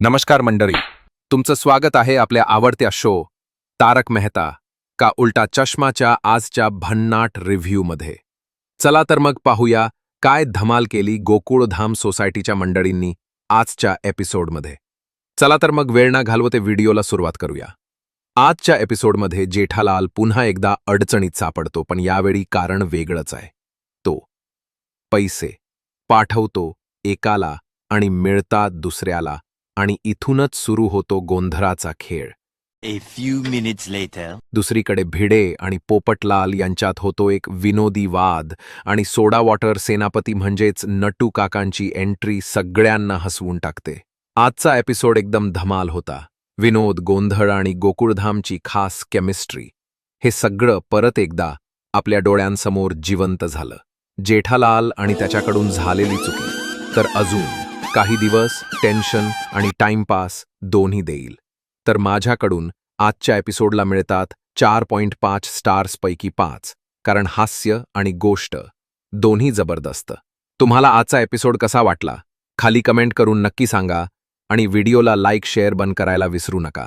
नमस्कार मंडळी, तुमचं स्वागत आहे आपल्या आवडत्या शो तारक मेहता का उलटा चष्माच्या आजच्या भन्नाट रिव्ह्यूमध्ये. चला तर मग पाहूया काय धमाल केली गोकुळधाम सोसायटीच्या मंडळींनी आजच्या एपिसोडमध्ये. चला तर मग वेळ न घालवते व्हिडिओला सुरुवात करूया. आजच्या एपिसोडमध्ये जेठालाल पुन्हा एकदा अडचणीत सापडतो, पण यावेळी कारण वेगळंच आहे. तो पैसे पाठवतो एकाला आणि मिळतात दुसऱ्याला, आणि इथूनच सुरू होतो गोंधळाचा खेळ. A few minutes later. दुसरीकडे भिडे आणि पोपटलाल यांच्यात होतो एक विनोदी वाद, आणि सोडा वॉटर सेनापती म्हणजेच नटू काकांची एंट्री सगळ्यांना हसवून टाकते. आजचा एपिसोड एकदम धमाल होता. विनोद, गोंधळ आणि गोकुळधामची खास केमिस्ट्री, हे सगळं परत एकदा आपल्या डोळ्यांसमोर जिवंत झालं. जेठालाल आणि त्याच्याकडून झालेली चुकी तर अजून काही दिवस टेन्शन आणि टाइमपास दोन्ही देईल. तर माझ्याकडून आजच्या एपिसोडला मिळतात 4.5 स्टार्सपैकी 5, कारण हास्य आणि गोष्ट दोन्ही जबरदस्त. तुम्हाला आजचा एपिसोड कसा वाटला खाली कमेंट करून नक्की सांगा, आणि व्हिडिओला लाईक शेअर बंद करायला विसरू नका.